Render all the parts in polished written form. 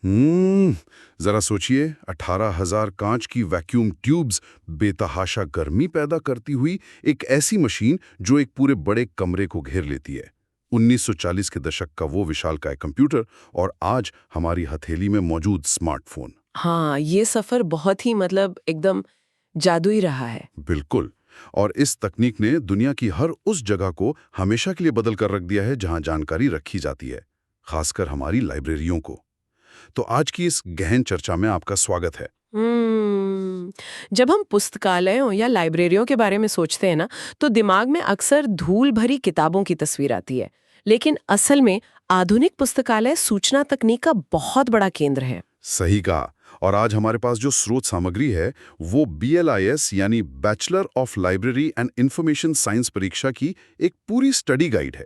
जरा सोचिए, 18,000 कांच की वैक्यूम ट्यूब्स बेतहाशा गर्मी पैदा करती हुई एक ऐसी मशीन जो एक पूरे बड़े कमरे को घेर लेती है। 1940 के दशक का वो विशालकाय कंप्यूटर और आज हमारी हथेली में मौजूद स्मार्टफोन। हाँ, ये सफर बहुत ही एकदम जादुई रहा है। बिल्कुल। और इस तकनीक ने दुनिया की हर उस जगह को हमेशा के लिए बदल कर रख दिया है जहां जानकारी रखी जाती है, खासकर हमारी लाइब्रेरियों को। तो आज की इस गहन चर्चा में आपका स्वागत है। जब हम पुस्तकालयों या लाइब्रेरियों के बारे में सोचते हैं ना, तो दिमाग में अक्सर धूल भरी किताबों की तस्वीर आती है। लेकिन असल में आधुनिक पुस्तकालय सूचना तकनीक का बहुत बड़ा केंद्र है। सही कहा। और आज हमारे पास जो स्रोत सामग्री है वो BLIS यानी bachelor of library and information science परीक्षा की एक पूरी स्टडी गाइड है।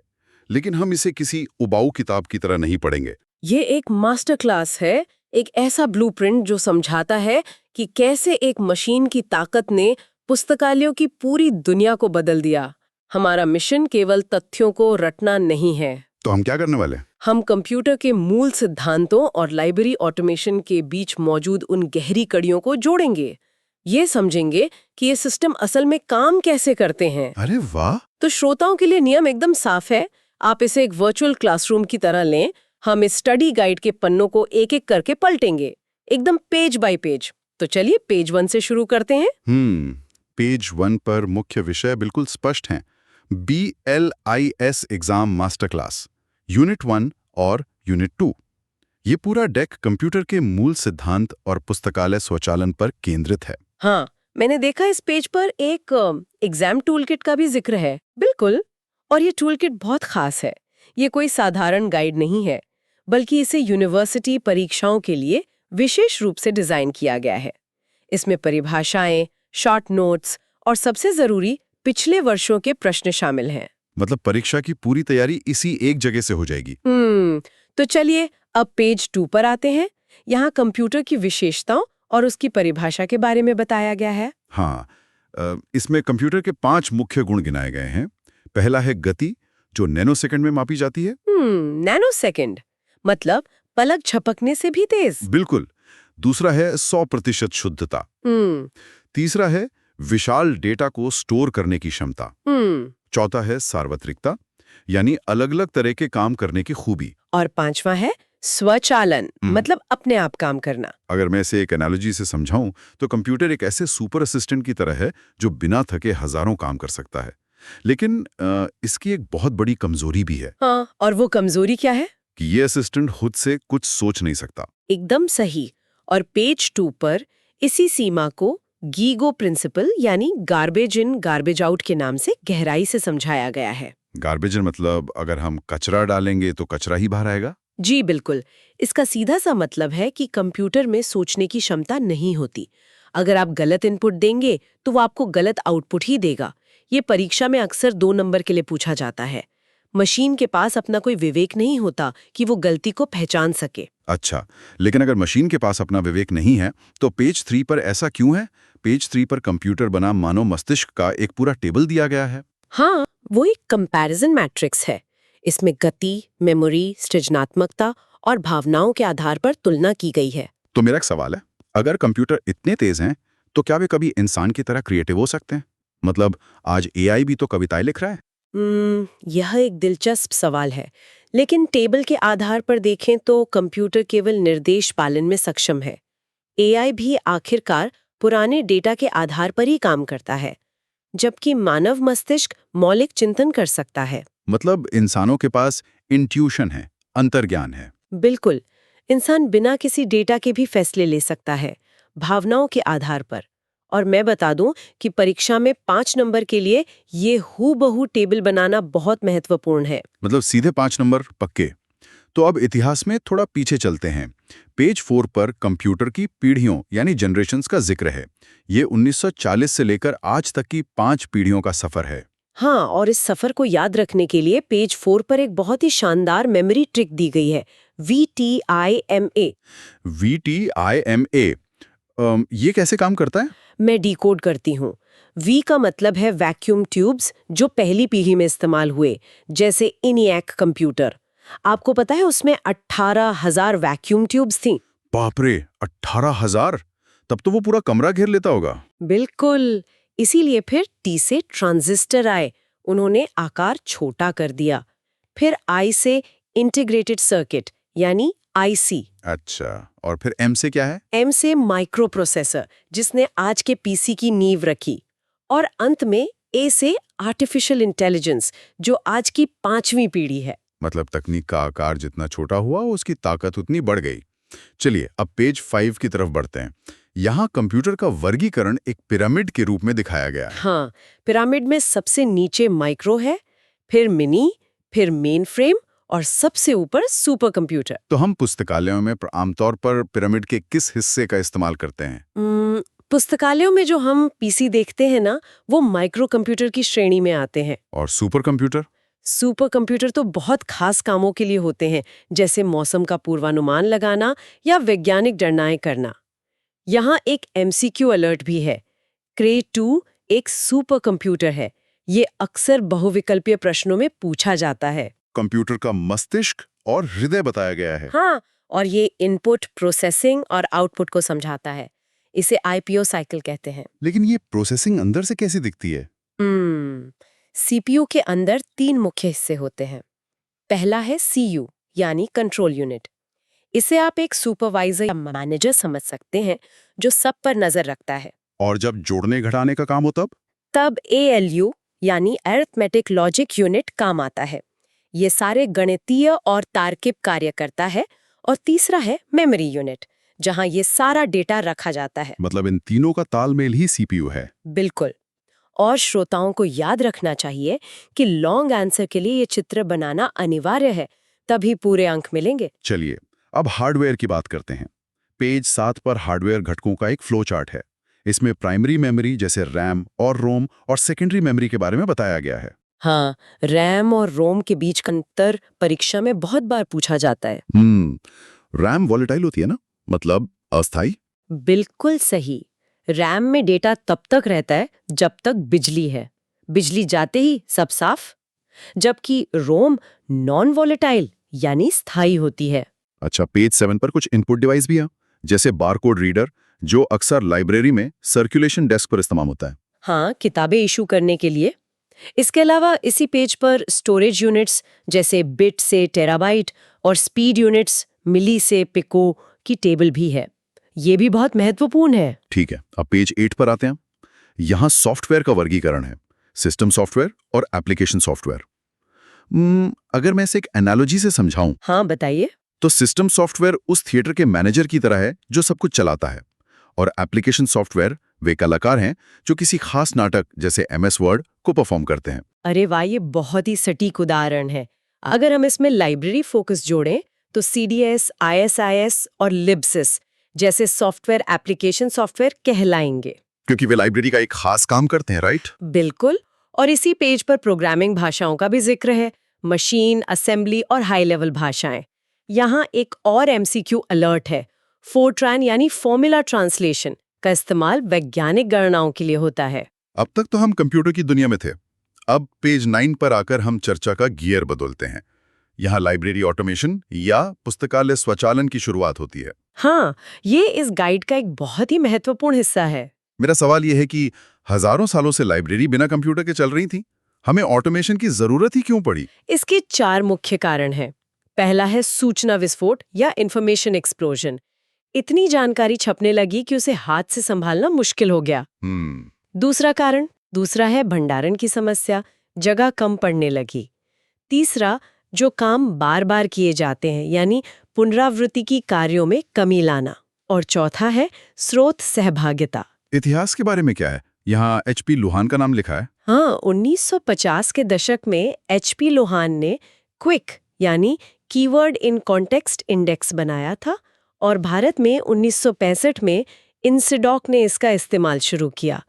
लेकिन हम इसे किसी उबाऊ किताब की तरह नहीं पढ़ेंगे। ये एक मास्टर क्लास है, एक ऐसा ब्लूप्रिंट जो समझाता है कि कैसे एक मशीन की ताकत ने पुस्तकालयों की पूरी दुनिया को बदल दिया। हमारा मिशन केवल तथ्यों को रटना नहीं है। तो हम क्या करने वाले हैं? हम कंप्यूटर के मूल सिद्धांतों और लाइब्रेरी ऑटोमेशन के बीच मौजूद उन गहरी कड़ियों को जोड़ेंगे। ये समझेंगे कि ये सिस्टम असल में काम कैसे करते हैं। अरे वाह! तो श्रोताओं के लिए नियम एकदम साफ है। आप इसे एक वर्चुअल क्लासरूम की तरह लें। हम इस स्टडी गाइड के पन्नों को एक एक करके पलटेंगे, एकदम पेज बाय पेज। तो चलिए पेज 1 से शुरू करते हैं। पेज 1 पर मुख्य विषय बिल्कुल स्पष्ट हैं। BLIS exam master class, unit 1 और यूनिट 2। ये पूरा डेक कंप्यूटर के मूल सिद्धांत और पुस्तकालय स्वचालन पर केंद्रित है। हाँ, मैंने देखा इस पेज पर एक एग्जाम टूलकिट का भी जिक्र है। बिल्कुल। और ये टूलकिट बहुत खास है। ये कोई साधारण गाइड नहीं है, बल्कि इसे यूनिवर्सिटी परीक्षाओं के लिए विशेष रूप से डिजाइन किया गया है। इसमें परिभाषाएं, शॉर्ट नोट्स और सबसे जरूरी पिछले वर्षों के प्रश्न शामिल हैं। मतलब परीक्षा की पूरी तैयारी इसी एक जगह से हो जाएगी। तो चलिए अब पेज 2 पर आते हैं। यहाँ कंप्यूटर की विशेषताओं और उसकी परिभाषा के बारे में बताया गया है। हाँ, इसमें कंप्यूटर के 5 मुख्य गुण गिनाए गए हैं। पहला है गति, जो नैनोसेकंड में मापी जाती है। नैनोसेकंड मतलब पलक झपकने से भी तेज। बिल्कुल। दूसरा है 100% शुद्धता। तीसरा है विशाल डेटा को स्टोर करने की क्षमता। चौथा है सार्वत्रिकता, यानी अलग अलग तरह के काम करने की खूबी। और पांचवा है स्वचालन, मतलब अपने आप काम करना। अगर मैं इसे एक एनालॉजी से समझाऊं तो कंप्यूटर एक ऐसे सुपर असिस्टेंट की तरह है जो बिना थके हजारों काम कर सकता है। लेकिन इसकी एक बहुत बड़ी कमजोरी भी है। हाँ, और वो कमजोरी क्या है? कि ये असिस्टेंट खुद से कुछ सोच नहीं सकता। एकदम सही। और पेज 2 पर इसी सीमा को गीगो प्रिंसिपल यानी गार्बेज इन गार्बेज आउट के नाम से गहराई से समझाया गया है। गार्बेज इन मतलब अगर हम कचरा डालेंगे तो कचरा ही बाहर आएगा? जी बिल्कुल। इसका सीधा सा मतलब है कि कंप्यूटर में सोचने की क्षमता नहीं होती। अगर आप गलत इनपुट देंगे तो वो आपको गलत आउटपुट ही देगा। ये परीक्षा में अक्सर 2 नंबर के लिए पूछा जाता है। मशीन के पास अपना कोई विवेक नहीं होता कि वो गलती को पहचान सके। अच्छा, लेकिन अगर मशीन के पास अपना विवेक नहीं है तो पेज 3 पर ऐसा क्यों है? पेज 3 पर कंप्यूटर बनाम मानव मस्तिष्क का एक पूरा टेबल दिया गया है। हाँ, वो एक कंपैरिजन मैट्रिक्स है। इसमें गति, मेमोरी, सृजनात्मकता और भावनाओं के आधार पर तुलना की गई है। तो मेरा एक सवाल है, अगर कंप्यूटर इतने तेज हैं तो क्या वे कभी इंसान की तरह क्रिएटिव हो सकते हैं? मतलब आज AI भी तो कविताएं लिख रहा है। यह एक दिलचस्प सवाल है। लेकिन टेबल के आधार पर देखें तो कंप्यूटर केवल निर्देश पालन में सक्षम है। AI भी आखिरकार पुराने डेटा के आधार पर ही काम करता है, जबकि मानव मस्तिष्क मौलिक चिंतन कर सकता है। मतलब इंसानों के पास इंट्यूशन है, अंतर्ज्ञान है। बिल्कुल। इंसान बिना किसी डेटा के भी फैसले ले सकता है, भावनाओं के आधार पर। और मैं बता दूं कि परीक्षा में 5 नंबर के लिए ये हूबहू टेबल बनाना बहुत महत्वपूर्ण है। मतलब सीधे 5 नंबर पक्के। तो अब इतिहास में थोड़ा पीछे चलते हैं। पेज 4 पर कंप्यूटर की पीढ़ियों यानी जनरेशन्स का जिक्र है। ये 1940 से लेकर आज तक की 5 पीढ़ियों का सफर है। हाँ, और इस सफर को याद रखने के लिए पेज 4 पर एक बहुत ही शानदार मेमोरी ट्रिक दी गई है, VTIMA। VTIMA, ये कैसे काम करता है? मैं डिकोड करती हूँ। V का मतलब है वैक्यूम ट्यूब्स, जो पहली पीढ़ी में इस्तेमाल हुए, जैसे ENIAC कंप्यूटर। आपको पता है उसमें 18,000 वैक्यूम ट्यूब्स थी। बाप रे, 18,000! तब तो वो पूरा कमरा घेर लेता होगा। बिल्कुल, इसीलिए फिर टी से ट्रांजिस्टर आए, उन्होंने आकार छोटा कर दिया। फिर आई से इंटीग्रेटेड सर्किट यानी आईसी, अच्छा, और फिर एम से क्या है? एम से माइक्रो प्रोसेसर जिसने आज के पीसी की नींव रखी, और अंत में ए से आर्टिफिशियल इंटेलिजेंस जो आज की 5वीं पीढ़ी है। मतलब तकनीक का आकार जितना छोटा हुआ उसकी ताकत उतनी बढ़ गई। चलिए अब पेज 5 की तरफ बढ़ते हैं। यहाँ कंप्यूटर का वर्गीकरण एक पिरामिड के रूप में दिखाया गया है। हाँ, पिरामिड में सबसे नीचे माइक्रो है, फिर मिनी, फिर मेन फ्रेम और सबसे ऊपर सुपर कंप्यूटर। तो हम पुस्तकालयों में आमतौर पर पिरामिड के किस हिस्से का इस्तेमाल करते हैं? पुस्तकालयों में जो हम पीसी देखते हैं ना, वो माइक्रो कंप्यूटर की श्रेणी में आते हैं। और सुपर कंप्यूटर? सुपर कंप्यूटर तो बहुत खास कामों के लिए होते हैं, जैसे मौसम का पूर्वानुमान लगाना या वैज्ञानिक गणनाएं करना। यहाँ एक एमसीक्यू अलर्ट भी है। क्रे 2 एक सुपर कंप्यूटर है। ये अक्सर बहुविकल्पीय प्रश्नों में पूछा जाता है। कंप्यूटर का मस्तिष्क और हृदय बताया गया है। हाँ, और ये इनपुट, प्रोसेसिंग और आउटपुट को समझाता है। इसे आईपीओ साइकिल कहते हैं। लेकिन ये प्रोसेसिंग अंदर से कैसी दिखती है? सीपीयू के अंदर 3 मुख्य हिस्से होते हैं। पहला है सीयू यानी कंट्रोल यूनिट। इसे आप एक सुपरवाइजर या मैनेजर समझ सकते हैं जो सब पर नजर रखता है। और जब जोड़ने घटाने का काम हो तब एएलयू यानी अरिथमेटिक लॉजिक यूनिट काम आता है। ये सारे गणितीय और तार्किक कार्य करता है। और तीसरा है मेमोरी यूनिट, जहां ये सारा डेटा रखा जाता है। मतलब इन तीनों का तालमेल ही सीपीयू है। बिल्कुल। और श्रोताओं को याद रखना चाहिए कि लॉन्ग आंसर के लिए ये चित्र बनाना अनिवार्य है, तभी पूरे अंक मिलेंगे। चलिए अब हार्डवेयर की बात करते हैं। पेज 7 पर हार्डवेयर घटकों का एक फ्लो चार्ट है। इसमें प्राइमरी मेमोरी जैसे रैम और रोम और सेकेंडरी मेमोरी के बारे में बताया गया है। हाँ, रैम और रोम के बीच का अंतर परीक्षा में बहुत बार पूछा जाता है। रैम वॉलेटाइल होती है ना, मतलब अस्थाई? बिल्कुल सही। रैम में डेटा तब तक रहता है जब तक बिजली है। बिजली जाते ही सब साफ। जबकि रोम नॉन वॉलेटाइल यानी स्थायी होती है। अच्छा, पेज 7 पर कुछ इनपुट डिवाइस भी है, जैसे बारकोड रीडर जो अक्सर लाइब्रेरी में सर्कुलेशन डेस्क पर इस्तेमाल होता है। हाँ, किताबें इशू करने के लिए। इसके अलावा इसी पेज पर स्टोरेज यूनिट्स जैसे बिट से टेराबाइट और स्पीड यूनिट्स मिली से पिको की टेबल भी है। ये भी बहुत महत्वपूर्ण है। ठीक है, अब पेज 8 पर आते हैं। यहाँ सॉफ्टवेयर का वर्गीकरण है, सिस्टम सॉफ्टवेयर और एप्लीकेशन सॉफ्टवेयर। अगर मैं इसे एक एनालॉजी से समझाऊं, हाँ, बताइए। तो सिस्टम सॉफ्टवेयर उस थिएटर के मैनेजर की तरह है जो सब कुछ चलाता है, और एप्लीकेशन सॉफ्टवेयर वे कलाकार हैं जो किसी खास नाटक जैसे MS वर्ड को परफॉर्म करते हैं। अरे वाह, ये बहुत ही सटीक उदाहरण है। अगर हम इसमें लाइब्रेरी फोकस जोड़ें तो CDS, ISIS और लिब्सिस जैसे सॉफ्टवेयर एप्लीकेशन सॉफ्टवेयर कहलाएंगे। क्योंकि वे लाइब्रेरी का एक खास काम करते हैं, राइट? बिल्कुल। और इसी पेज पर प्रोग्रामिंग भाषाओं का भी जिक्र है, मशीन, असेंबली और हाई लेवल भाषाएं। यहाँ एक और MCQ अलर्ट है। फोर्ट्रान यानी फॉर्मूला ट्रांसलेशन का इस्तेमाल वैज्ञानिक गणनाओं के लिए होता है। अब तक तो हम कंप्यूटर की दुनिया में थे। अब पेज 9 पर आकर हम चर्चा का गियर बदलते हैं। यहाँ लाइब्रेरी ऑटोमेशन या पुस्तकालय स्वचालन की शुरुआत होती है। हाँ, ये इस गाइड का एक बहुत ही महत्वपूर्ण हिस्सा है। मेरा सवाल यह है कि हजारों सालों से लाइब्रेरी बिना कंप्यूटर के चल रही थी, हमें ऑटोमेशन की जरूरत ही क्यों पड़ी? इसके 4 मुख्य कारण हैं। पहला है सूचना विस्फोट या इंफॉर्मेशन एक्सप्लोजन। इतनी जानकारी छपने लगी कि उसे हाथ से संभालना मुश्किल हो गया। दूसरा है भंडारण की समस्या, जगह कम पड़ने लगी। तीसरा, जो काम बार बार किए जाते हैं यानी पुनरावृत्ति की कार्यों में कमी लाना। और चौथा है स्रोत सहभागिता। इतिहास के बारे में क्या है? यहाँ HP लोहान का नाम लिखा है। हाँ, 1950 के दशक में HP लोहान ने क्विक यानी कीवर्ड इन कॉन्टेक्स्ट इंडेक्स बनाया था, और भारत में 1965 में इंसिडॉक ने इसका इस्तेमाल शुरू किया।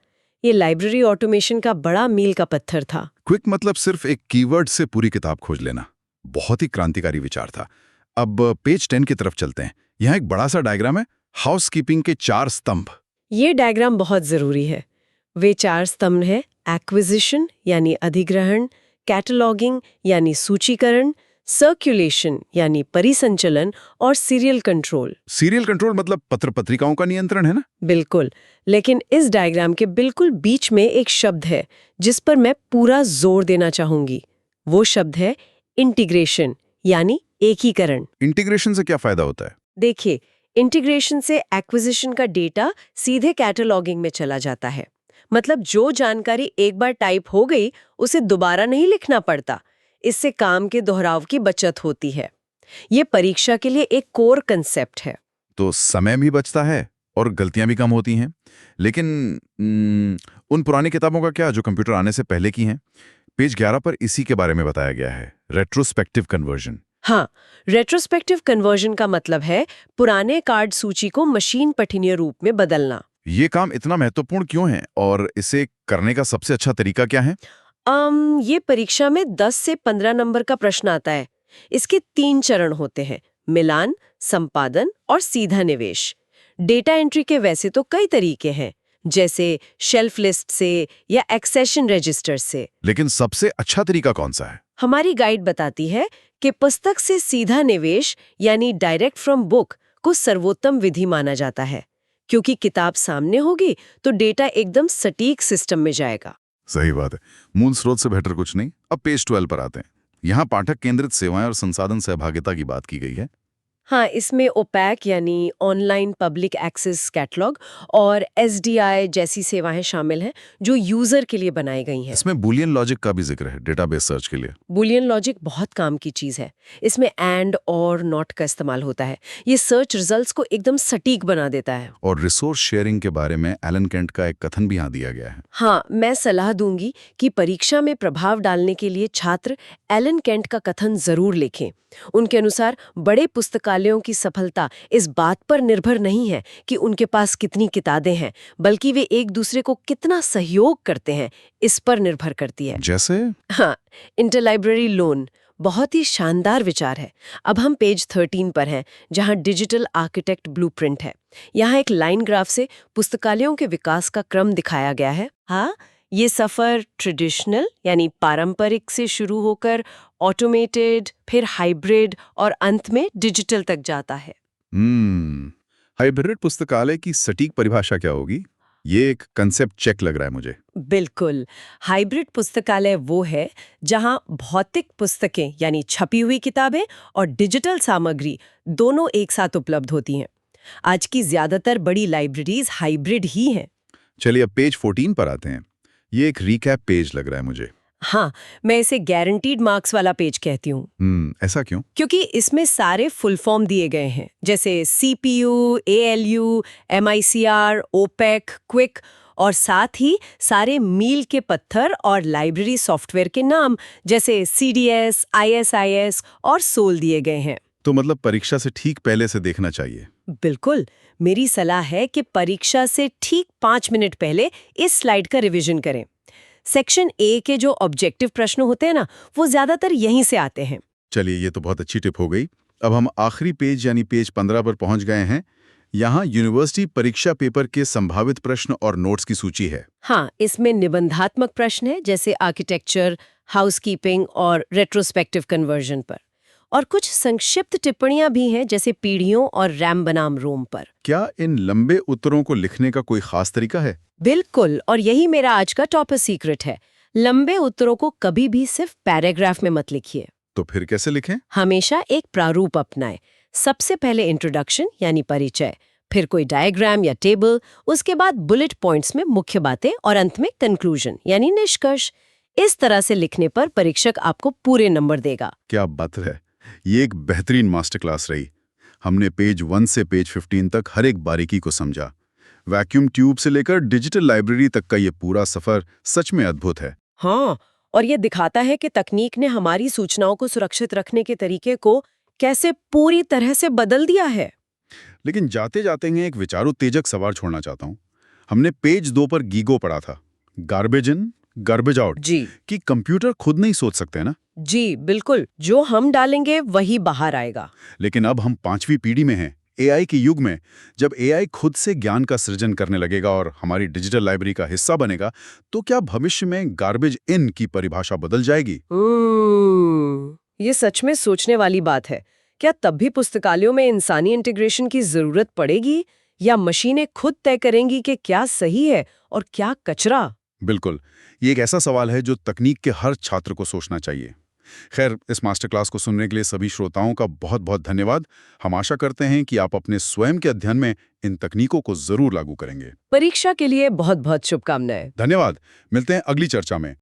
ये लाइब्रेरी ऑटोमेशन का बड़ा मील का पत्थर था। क्विक मतलब सिर्फ एक कीवर्ड से पूरी किताब खोज लेना। बहुत ही क्रांतिकारी विचार था। अब पेज 10 की तरफ चलते हैं। यहाँ एक बड़ा सा डायग्राम है, हाउसकीपिंग के 4 स्तंभ। ये डायग्राम बहुत जरूरी है। वे 4 स्तंभ हैं: एक्विजिशन यानी अधिग्रहण, कैटलॉगिंग यानी सूचीकरण, सर्कुलेशन यानी परिसंचलन और सीरियल कंट्रोल। सीरियल कंट्रोल मतलब पत्र पत्रिकाओं का नियंत्रण है ना? बिल्कुल, लेकिन इस डायग्राम के बिल्कुल बीच में एक शब्द है जिस पर मैं पूरा जोर देना चाहूंगी। वो शब्द है इंटीग्रेशन यानी एकीकरण। इंटीग्रेशन से क्या फायदा होता है? देखिए, इंटीग्रेशन से एक्विजिशन का डेटा सीधे कैटलॉगिंग में चला जाता है। मतलब जो जानकारी एक बार टाइप हो गई उसे दोबारा नहीं लिखना पड़ता। इससे काम के दोहराव की बचत होती है। ये परीक्षा के लिए एक कोर कंसेप्ट है। तो समय भी बचता है और गलतियां भी कम होती हैं। लेकिन उन पुरानी किताबों का क्या जो कंप्यूटर आने से पहले की हैं? पेज 11 पर इसी के बारे में बताया गया है, रेट्रोस्पेक्टिव कन्वर्जन। हाँ, रेट्रोस्पेक्टिव कन्वर्जन का मतलब है पुराने कार्ड सूची को मशीन पठनीय रूप में बदलना। ये काम इतना महत्वपूर्ण क्यों है और इसे करने का सबसे अच्छा तरीका क्या है? ये परीक्षा में 10 से 15 नंबर का प्रश्न आता है। इसके 3 चरण होते हैं, मिलान, संपादन और सीधा निवेश। डेटा एंट्री के वैसे तो कई तरीके हैं, जैसे शेल्फ लिस्ट से या एक्सेशन रजिस्टर से। लेकिन सबसे अच्छा तरीका कौन सा है? हमारी गाइड बताती है कि पुस्तक से सीधा निवेश यानी डायरेक्ट फ्रॉम बुक को सर्वोत्तम विधि माना जाता है, क्योंकि किताब सामने होगी तो डेटा एकदम सटीक सिस्टम में जाएगा। सही बात है, मूल स्रोत से बेहतर कुछ नहीं। अब पेज 12 पर आते हैं। यहाँ पाठक केंद्रित सेवाएं और संसाधन सहभागिता की बात की गई है। हाँ, इसमें ओपैक यानी ऑनलाइन पब्लिक एक्सेस कैटलॉग और एसडीआई जैसी सेवाएं शामिल हैं जो यूजर के लिए बनाई गई हैं। इसमें बूलियन लॉजिक का भी जिक्र है डेटाबेस सर्च के लिए। बूलियन लॉजिक बहुत काम की चीज है। इसमें एंड और नॉट का इस्तेमाल होता है। ये सर्च रिजल्ट्स को एकदम सटीक बना देता है। और रिसोर्स शेयरिंग के बारे में एलन केंट का एक कथन भी यहाँ दिया गया है। हाँ, मैं सलाह दूंगी कि परीक्षा में प्रभाव डालने के लिए छात्र एलन केंट का कथन जरूर लिखें। उनके अनुसार बड़े पुस्तकालयों की सफलता इस बात पर निर्भर नहीं है कि उनके पास कितनी किताबें हैं, बल्कि वे एक दूसरे को कितना सहयोग करते हैं, इस पर निर्भर करती है। जैसे? हाँ, इंटरलाइब्रेरी लोन बहुत ही शानदार विचार है। अब हम पेज 13 पर हैं, जहां डिजिटल आर्किटेक्ट ब्लूप्रिंट है। यहाँ एक लाइन ग्राफ से पुस्तकालयों के विकास का क्रम दिखाया गया है। हाँ, ये सफर ट्रेडिशनल यानी पारंपरिक से शुरू होकर ऑटोमेटेड, फिर हाइब्रिड और अंत में डिजिटल तक जाता है। हाइब्रिड पुस्तकालय की सटीक परिभाषा क्या होगी? ये एक कंसेप्ट चेक लग रहा है मुझे। बिल्कुल, हाइब्रिड पुस्तकालय वो है जहां भौतिक पुस्तकें यानी छपी हुई किताबें और डिजिटल सामग्री दोनों एक साथ उपलब्ध होती हैं। आज की ज्यादातर बड़ी लाइब्रेरीज हाइब्रिड ही हैं। चलिए अब पेज 14 पर आते हैं। ये एक रिकैप पेज लग रहा है मुझे। हाँ, मैं इसे गारंटीड मार्क्स वाला पेज कहती हूँ। ऐसा क्यों? क्योंकि इसमें सारे फुल फॉर्म दिए गए हैं, जैसे सीपीयू, एएलयू, एमआईसीआर, ओपेक, क्विक, और साथ ही सारे मील के पत्थर और लाइब्रेरी सॉफ्टवेयर के नाम जैसे सीडीएस, आईएसआईएस और सोल दिए गए हैं। तो मतलब परीक्षा से ठीक पहले से देखना चाहिए। बिल्कुल, मेरी सलाह है कि परीक्षा से ठीक 5 मिनट पहले इस स्लाइड का रिवीजन करें। सेक्शन ए के जो ऑब्जेक्टिव प्रश्न होते हैं ना, वो ज्यादातर यहीं से आते हैं। चलिए, ये तो बहुत अच्छी टिप हो गई। अब हम आखिरी पेज यानी पेज 15 पर पहुंच गए हैं। यहाँ यूनिवर्सिटी परीक्षा पेपर के संभावित प्रश्न और नोट्स की सूची है। हाँ, इसमें निबंधात्मक प्रश्न है जैसे आर्किटेक्चर, हाउसकीपिंग और रेट्रोस्पेक्टिव कन्वर्जन पर, और कुछ संक्षिप्त टिप्पणियां भी हैं जैसे पीढ़ियों और रैम बनाम रोम पर। क्या इन लंबे उत्तरों को लिखने का कोई खास तरीका है? बिल्कुल, और यही मेरा आज का टॉपर सीक्रेट है। लंबे उत्तरों को कभी भी सिर्फ पैराग्राफ में मत लिखिए। तो फिर कैसे लिखें? हमेशा एक प्रारूप अपनाएं। सबसे पहले इंट्रोडक्शन यानी परिचय, फिर कोई डायग्राम या टेबल, उसके बाद बुलेट पॉइंट्स में मुख्य बातें और अंत में कंक्लूजन यानी निष्कर्ष। इस तरह से लिखने पर परीक्षक आपको पूरे नंबर देगा। क्या बात है, ये एक बेहतरीन मास्टर क्लास रही। हमने पेज 1 से पेज 15 तक हर एक बारीकी को समझा। वैक्यूम ट्यूब से लेकर डिजिटल लाइब्रेरी तक का ये पूरा सफर सच में अद्भुत है। हाँ, और ये दिखाता है कि तकनीक ने हमारी सूचनाओं को सुरक्षित रखने के तरीके को कैसे पूरी तरह से बदल दिया है। लेकिन जाते जाते मैं एक विचारोत्तेजक सवाल छोड़ना चाहता हूँ। हमने पेज 2 पर गीगो पढ़ा था, गार्बेज इन गार्बेज आउट, जी, कि कंप्यूटर खुद नहीं सोच सकते ना। जी बिल्कुल, जो हम डालेंगे वही बाहर आएगा। लेकिन अब हम 5वीं पीढ़ी में हैं, एआई के युग में। जब एआई खुद से ज्ञान का सृजन करने लगेगा और हमारी डिजिटल लाइब्रेरी का हिस्सा बनेगा, तो क्या भविष्य में गार्बेज इन की परिभाषा बदल जाएगी? ये सच में सोचने वाली बात है। क्या तब भी पुस्तकालयों में इंसानी इंटीग्रेशन की जरूरत पड़ेगी या मशीनें खुद तय करेंगी कि क्या सही है और क्या कचरा? बिल्कुल, ये एक ऐसा सवाल है जो तकनीक के हर छात्र को सोचना चाहिए। खैर, इस मास्टर क्लास को सुनने के लिए सभी श्रोताओं का बहुत बहुत धन्यवाद। हम आशा करते हैं कि आप अपने स्वयं के अध्ययन में इन तकनीकों को जरूर लागू करेंगे। परीक्षा के लिए बहुत बहुत शुभकामनाएं। धन्यवाद। मिलते हैं अगली चर्चा में।